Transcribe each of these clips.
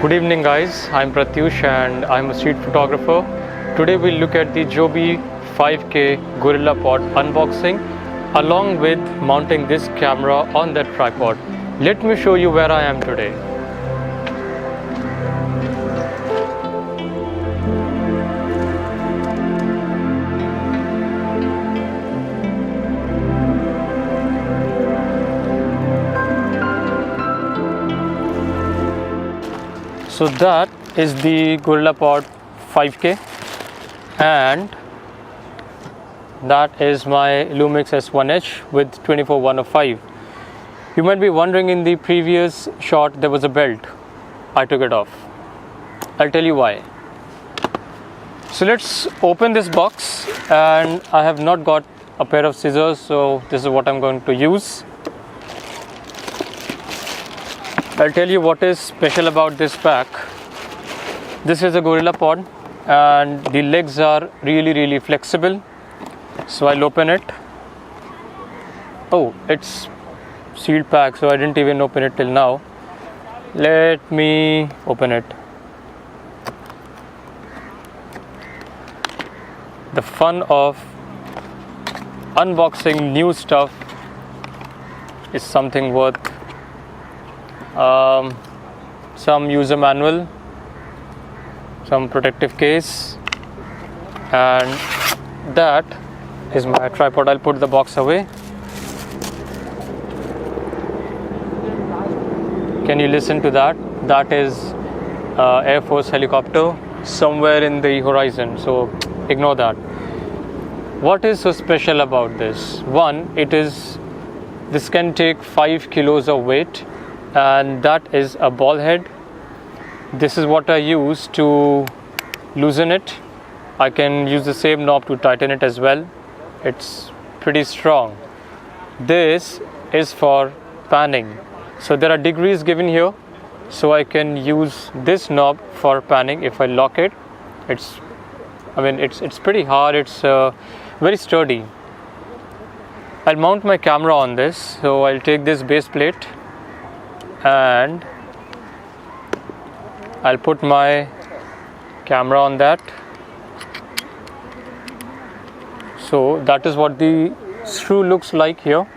Good evening guys, I'm Pratyush and I'm a street photographer. Today we'll look at the JOBY 5K Gorillapod unboxing along with mounting this camera on that tripod. Let me show you where I am today. So that is the Gorillapod 5K and that is my LUMIX S1H with 24-105. You might be wondering, in the previous shot there was a belt. I took it off. I'll tell you why. So let's open this box, and I have not got a pair of scissors, so this is what I'm going to use. I'll tell you what is special about this pack. This is a Gorillapod and the legs are really flexible. So I'll open it. Oh, it's sealed pack, so I didn't even open it till now. Let me open it. The fun of unboxing new stuff is something worth. Some user manual, some protective case, and that is my tripod. I'll put the box away. Can you listen to that? That is Air Force helicopter somewhere in the horizon, so ignore that. What is so special about this? One, this can take 5 kilos of weight, and that is a ball head. This is what I use to loosen it. I can use the same knob to tighten it as well. It's pretty strong. This is for panning. So there are degrees given here, so I can use this knob for panning. If I lock it, it's pretty hard. It's very sturdy. I'll mount my camera on this. So I'll take this base plate and I'll put my camera on that. So that is what the screw looks like here.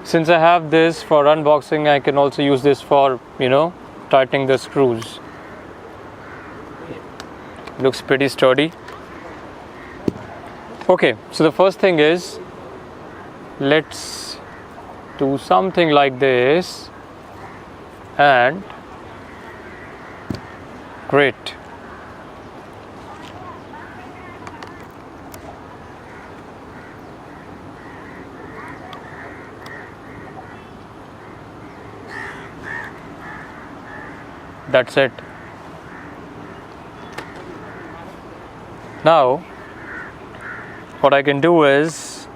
Since I have this for unboxing, I can also use this for, tightening the screws. Looks pretty sturdy. Okay, so the first thing is, let's do something like this, and great. That's it. Now what I can do is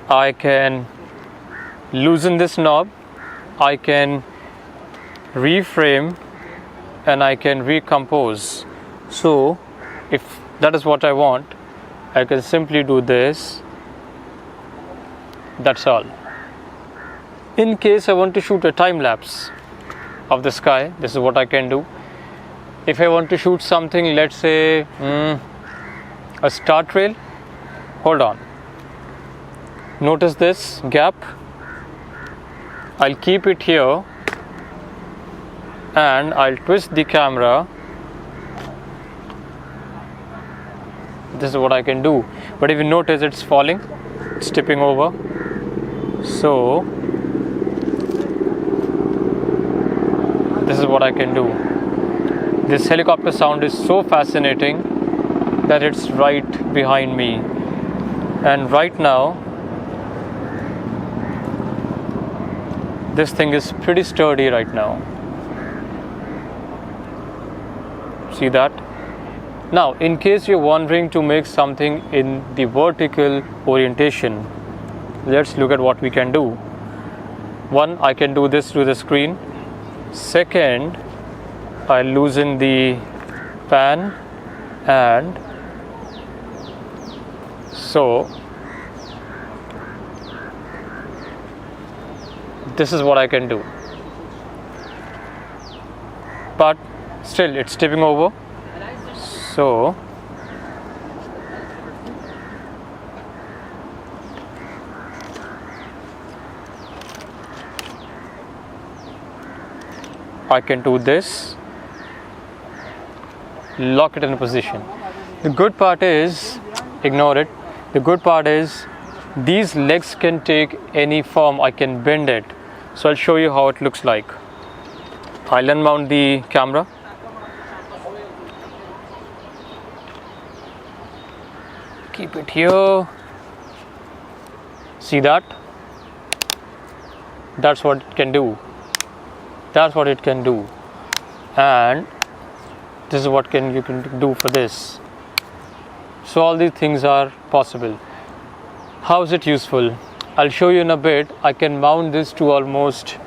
I can loosen this knob, I can reframe, and I can recompose. So if that is what I want, I can simply do this. That's all. In case I want to shoot a time lapse of the sky, this is what I can do. If I want to shoot something, let's say a star trail, hold on. Notice this gap. I'll keep it here and I'll twist the camera. This is what I can do. But if you notice, it's falling, it's tipping over. So this is what I can do. This helicopter sound is so fascinating that it's right behind me. And right now, this thing is pretty sturdy right now. See that? Now, in case you're wondering to make something in the vertical orientation, let's look at what we can do. One, I can do this through the screen. Second, I loosen the pan, and so this is what I can do. But still it's tipping over, so I can do this, lock it in position. The good part is, ignore it, the good part is these legs can take any form. I can bend it, so I'll show you how it looks like. I'll unmount the camera. Keep it here. See that? That's what it can do. That's what it can do. And this is what you can do for this. So all these things are possible. How is it useful? I'll show you in a bit. I can mount this to almost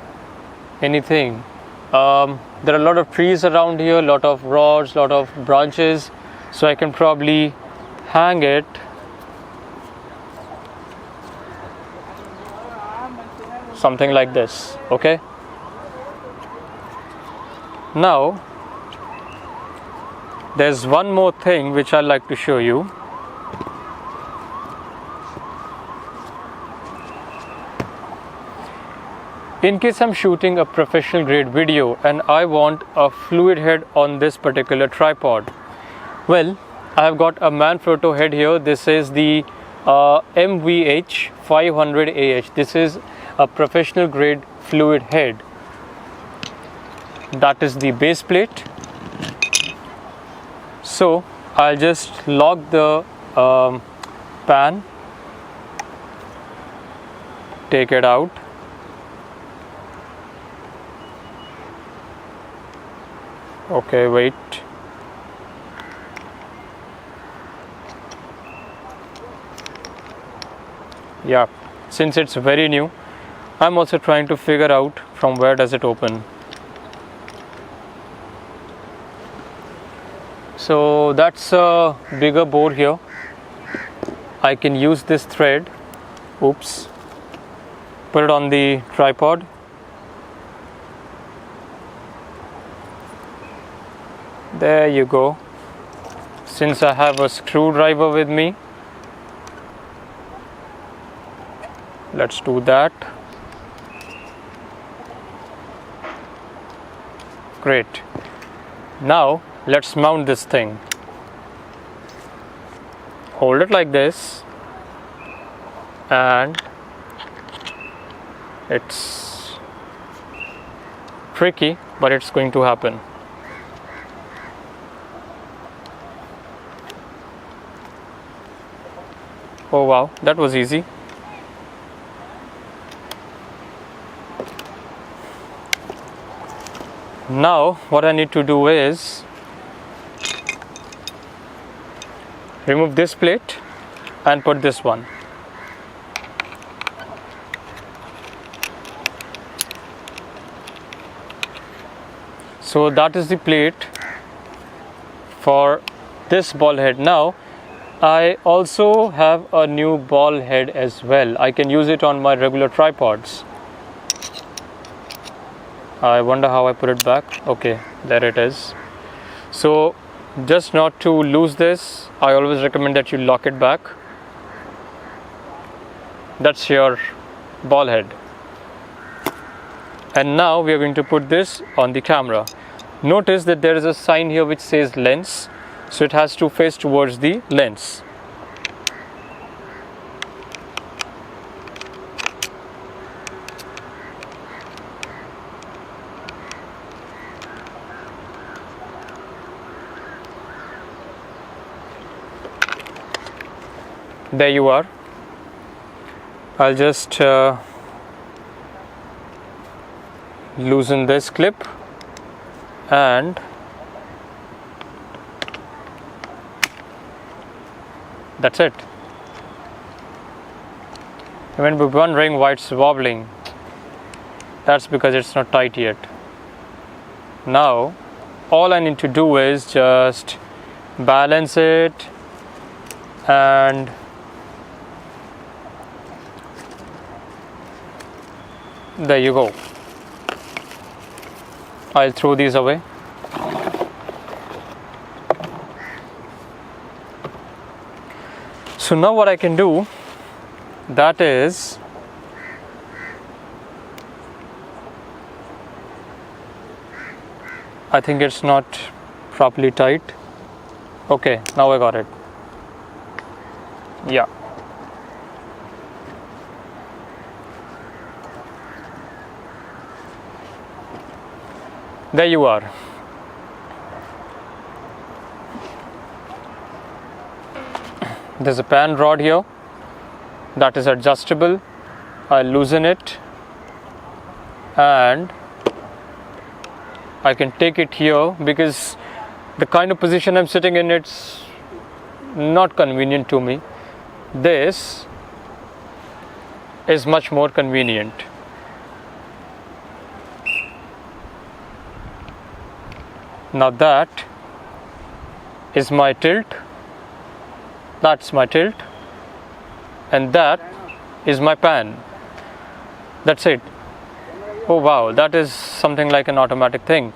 anything. There are a lot of trees around here, a lot of rods, a lot of branches, so I can probably hang it something like this. Okay, now there's one more thing which I'd like to show you. In case I'm shooting a professional grade video and I want a fluid head on this particular tripod, well, I have got a Manfrotto head here. This is the MVH 500AH. This is a professional grade fluid head. That is the base plate. So I'll just lock the pan, take it out. Okay, wait. Yeah, since it's very new, I'm also trying to figure out from where does it open. So that's a bigger bore here. I can use this thread. Oops. Put it on the tripod. There you go. Since I have a screwdriver with me, let's do that. Great. Now let's mount this thing. Hold it like this, and it's tricky, but it's going to happen. Oh wow, that was easy. Now what I need to do is remove this plate and put this one. So that is the plate for this ball head. Now I also have a new ball head as well. I can use it on my regular tripods. I wonder how I put it back. Okay, there it is. So just not to lose this, I always recommend that you lock it back. That's your ball head. And now we are going to put this on the camera. Notice that there is a sign here which says lens, so it has to face towards the lens. There you are. I'll just loosen this clip and that's it. You may be wondering why it's wobbling. That's because it's not tight yet. Now all I need to do is just balance it and There you go. I'll throw these away. So now what I can do, that is, I think it's not properly tight. Okay, now I got it. Yeah. There you are. There's a pan rod here that is adjustable. I'll loosen it and I can take it here, because the kind of position I'm sitting in, it's not convenient to me. This is much more convenient. Now that is my tilt, that's my tilt, and that is my pan. That's it. Oh wow, that is something like an automatic thing.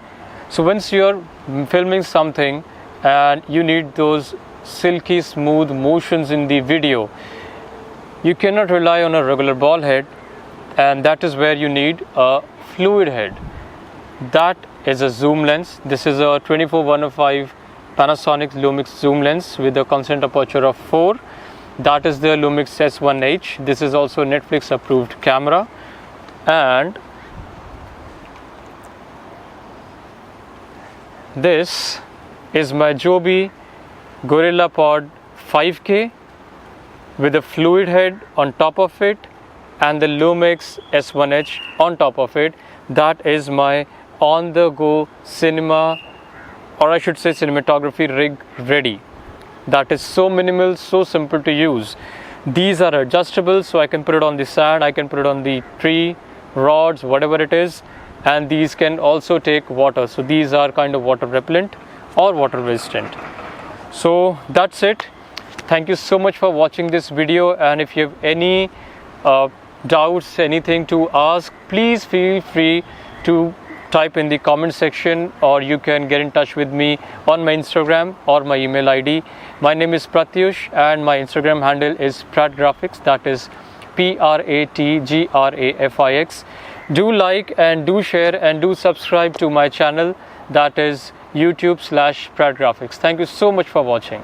So once you're filming something and you need those silky smooth motions in the video, you cannot rely on a regular ball head, and that is where you need a fluid head. That is a zoom lens. This is a 24-105 Panasonic LUMIX zoom lens with a constant aperture of 4. That is the LUMIX S1H. This is also Netflix approved camera, and this is my JOBY Gorillapod 5K with a fluid head on top of it and the LUMIX S1H on top of it. That is my on the go cinema, or I should say cinematography rig ready. That is so minimal, so simple to use. These are adjustable, so I can put it on the sand, I can put it on the tree, rods, whatever it is, and these can also take water. So these are kind of water repellent or water resistant. So that's it. Thank you so much for watching this video, and if you have any doubts, anything to ask, please feel free to type in the comment section, or you can get in touch with me on my Instagram or my email ID. My name is Pratyush and my Instagram handle is pratgrafix, that is PRATGRAFIX. Do like and do share and do subscribe to my channel, that is YouTube/pratgrafix. Thank you so much for watching.